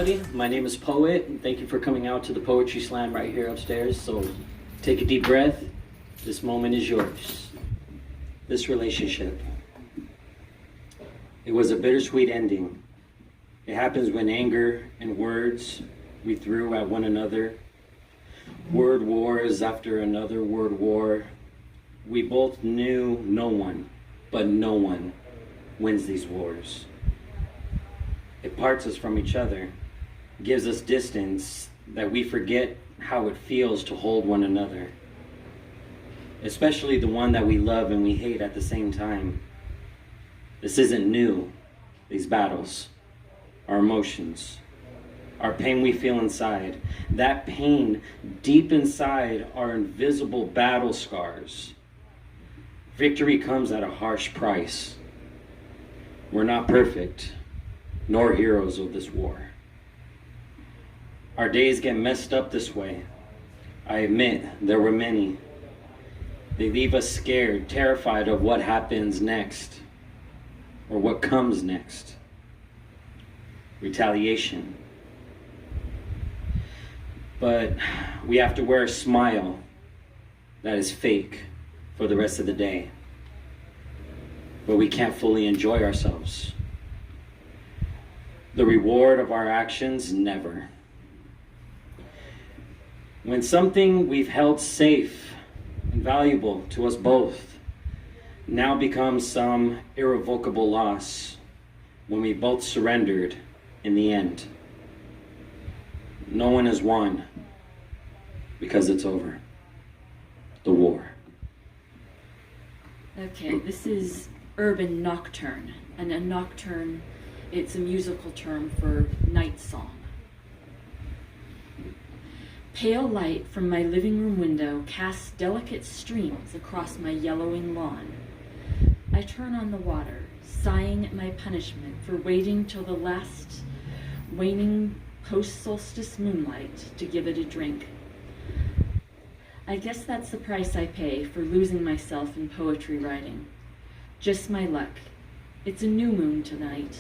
everybody. My name is Poet, and thank you for coming out to the Poetry Slam right here upstairs. So take a deep breath. This moment is yours. This relationship. It was a bittersweet ending. It happens when anger and words we threw at one another. Word wars after another word war. We both knew no one, but no one wins these wars. It parts us from each other, gives us distance that we forget how it feels to hold one another, especially the one that we love and we hate at the same time. This isn't new, these battles, our emotions, our pain we feel inside. That pain deep inside are invisible battle scars. Victory comes at a harsh price. We're not perfect, nor heroes of this war. Our days get messed up this way. I admit there were many. They leave us scared, terrified of what happens next, or what comes next. Retaliation. But we have to wear a smile that is fake for the rest of the day. But we can't fully enjoy ourselves. The reward of our actions, never. When something we've held safe and valuable to us both now becomes some irrevocable loss, when we both surrendered in the end, no one has won because it's over. The war. Okay, this is urban nocturne, and a nocturne, it's a musical term for night song. Pale light from my living room window casts delicate streams across my yellowing lawn. I turn on the water, sighing at my punishment for waiting till the last waning post-solstice moonlight to give it a drink. I guess that's the price I pay for losing myself in poetry writing. Just my luck. It's a new moon tonight,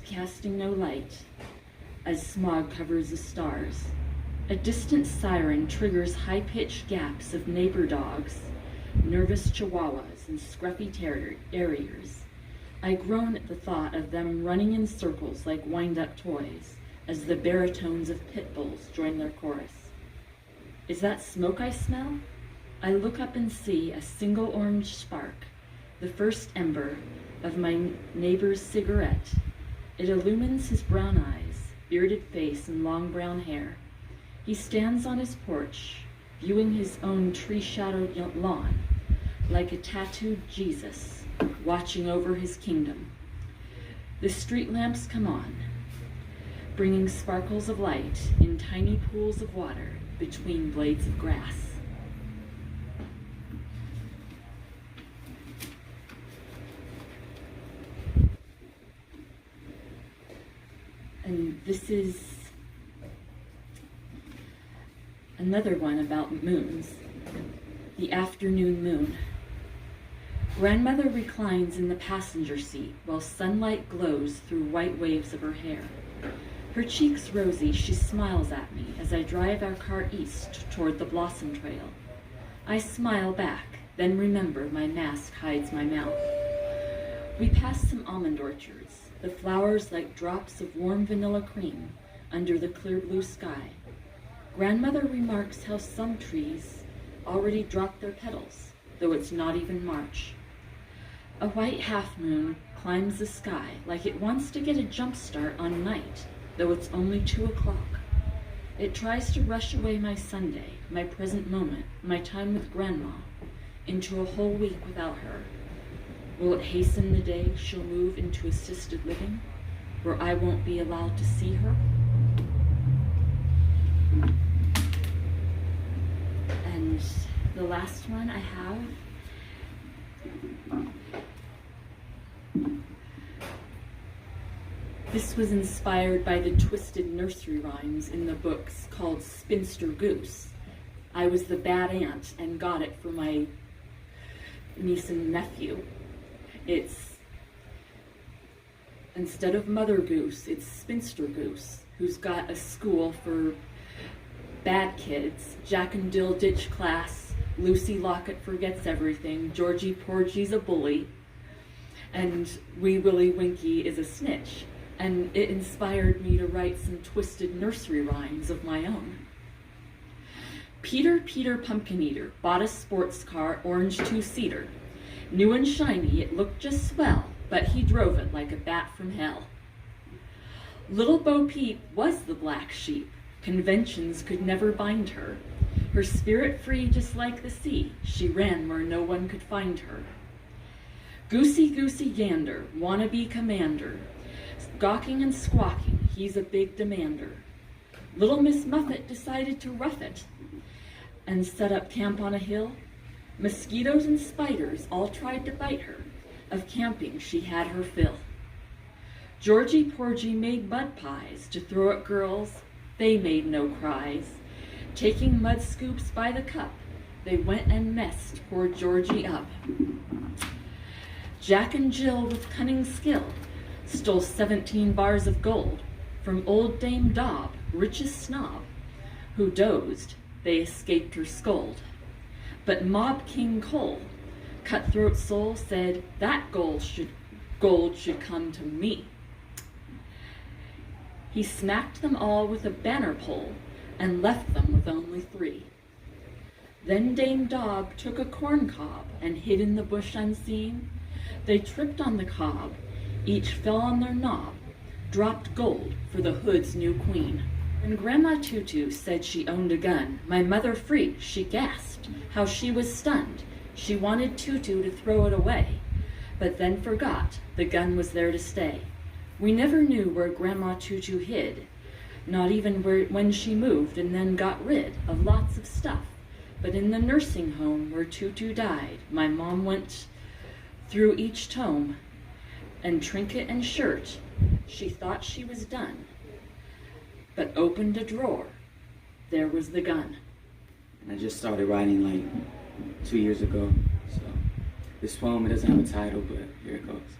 casting no light as smog covers the stars. A distant siren triggers high-pitched gaps of neighbor dogs, nervous chihuahuas, and scruffy terriers. I groan at the thought of them running in circles like wind-up toys as the baritones of pit bulls join their chorus. Is that smoke I smell? I look up and see a single orange spark, the first ember of my neighbor's cigarette. It illumines his brown eyes, bearded face, and long brown hair. He stands on his porch, viewing his own tree-shadowed lawn, like a tattooed Jesus, watching over his kingdom. The street lamps come on, bringing sparkles of light in tiny pools of water between blades of grass. And this is another one about moons. The afternoon moon. Grandmother reclines in the passenger seat while sunlight glows through white waves of her hair. Her cheeks rosy, she smiles at me as I drive our car east toward the Blossom Trail. I smile back, then remember my mask hides my mouth. We pass some almond orchards, the flowers like drops of warm vanilla cream under the clear blue sky. Grandmother remarks how some trees already dropped their petals, though it's not even March. A white half-moon climbs the sky like it wants to get a jump start on night, though it's only 2 o'clock. It tries to rush away my Sunday, my present moment, my time with Grandma, into a whole week without her. Will it hasten the day she'll move into assisted living, where I won't be allowed to see her? And the last one I have, this was inspired by the twisted nursery rhymes in the books called Spinster Goose. I was the bad aunt and got it for my niece and nephew. It's Instead of Mother Goose, it's Spinster Goose, who's got a school for bad kids. Jack and Dill ditch class, Lucy Lockett forgets everything, Georgie Porgy's a bully, and Wee Willie Winky is a snitch. And it inspired me to write some twisted nursery rhymes of my own. Peter Pumpkin Eater bought a sports car, orange two-seater. New and shiny, it looked just swell, but he drove it like a bat from hell. Little Bo Peep was the black sheep. Conventions could never bind her. Her spirit free just like the sea, she ran where no one could find her. Goosey Gander, wannabe commander, gawking and squawking, he's a big demander. Little Miss Muffet decided to rough it and set up camp on a hill. Mosquitoes and spiders all tried to bite her. Of camping she had her fill. Georgie Porgy made mud pies to throw at girls. They made no cries. Taking mud scoops by the cup, they went and messed poor Georgie up. Jack and Jill with cunning skill stole 17 bars of gold from old Dame Dobb, richest snob, who dozed, they escaped her scold. But Mob King Cole, cutthroat soul, said that gold should come to me. He smacked them all with a banner pole and left them with only 3. Then Dame Dobb took a corn cob and hid in the bush unseen. They tripped on the cob, each fell on their knob, dropped gold for the hood's new queen. When Grandma Tutu said she owned a gun, my mother freaked, she gasped, how she was stunned. She wanted Tutu to throw it away, but then forgot the gun was there to stay. We never knew where Grandma Tutu hid, not even when she moved and then got rid of lots of stuff. But in the nursing home where Tutu died, my mom went through each tome and trinket and shirt. She thought she was done, but opened a drawer. There was the gun. And I just started writing like 2 years ago. So this poem, it doesn't have a title, but here it goes.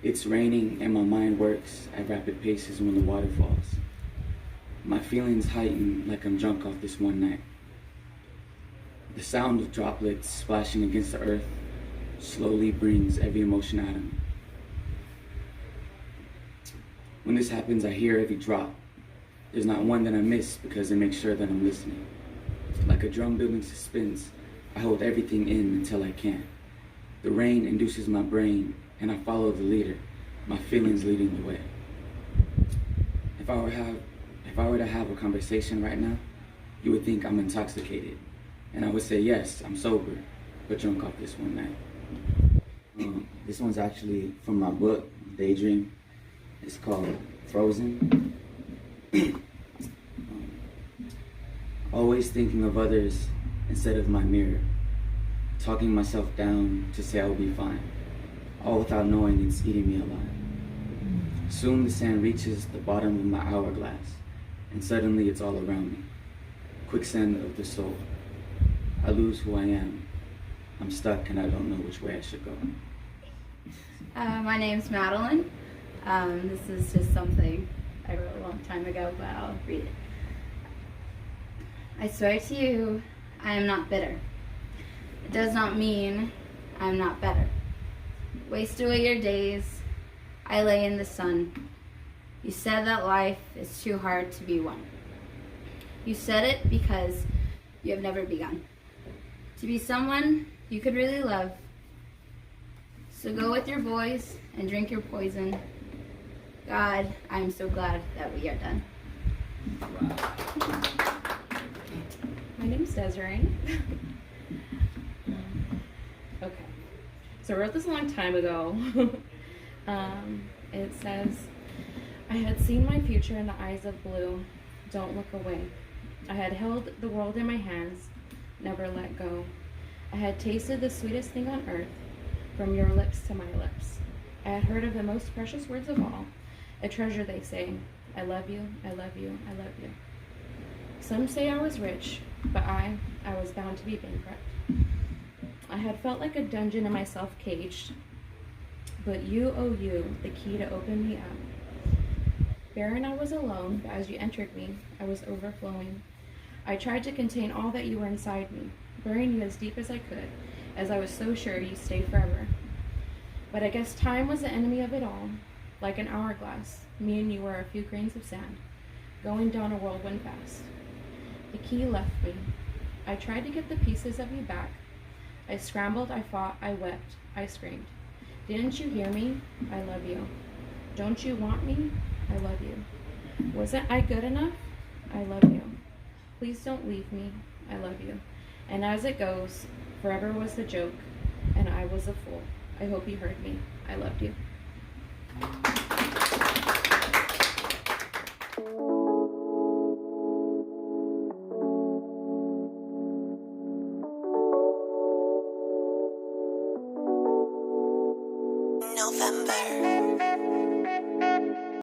It's raining and my mind works at rapid paces when the water falls. My feelings heighten like I'm drunk off this one night. The sound of droplets splashing against the earth slowly brings every emotion out of me. When this happens, I hear every drop. There's not one that I miss because it makes sure that I'm listening. Like a drum building suspense, I hold everything in until I can't. The rain induces my brain, and I follow the leader, my feelings leading the way. If I were to have a conversation right now, you would think I'm intoxicated. And I would say, yes, I'm sober, but drunk off this one night. This one's actually from my book, Daydream. It's called Frozen. Always thinking of others instead of my mirror. Talking myself down to say I'll be fine. All without knowing it's eating me alive. Soon the sand reaches the bottom of my hourglass, and suddenly it's all around me. Quicksand of the soul. I lose who I am. I'm stuck and I don't know which way I should go. My name's Madeline. This is just something I wrote a long time ago, but I'll read it. I swear to you, I am not bitter. It does not mean I am not better. Waste away your days, I lay in the sun. You said that life is too hard to be won. You said it because you have never begun to be someone you could really love. So go with your voice and drink your poison. God, I am so glad that we are done. My name's Desiree. Okay, so I wrote this a long time ago. It says, I had seen my future in the eyes of blue. Don't look away. I had held the world in my hands, never let go. I had tasted the sweetest thing on earth, from your lips to my lips. I had heard of the most precious words of all, a treasure they say, I love you, I love you, I love you. Some say I was rich, but I was bound to be bankrupt. I had felt like a dungeon in myself caged. but you, oh you, the key to open me up. Barren I was alone, but as you entered me, I was overflowing. I tried to contain all that you were inside me, burying you as deep as I could, as I was so sure you'd stay forever. But I guess time was the enemy of it all. Like an hourglass, me and you were a few grains of sand, going down a whirlwind fast. The key left me. I tried to get the pieces of you back. I scrambled, I fought, I wept, I screamed. Didn't you hear me? I love you. Don't you want me? I love you. Wasn't I good enough? I love you. Please don't leave me. I love you. And as it goes, forever was the joke, and I was a fool. I hope you heard me. I loved you. November.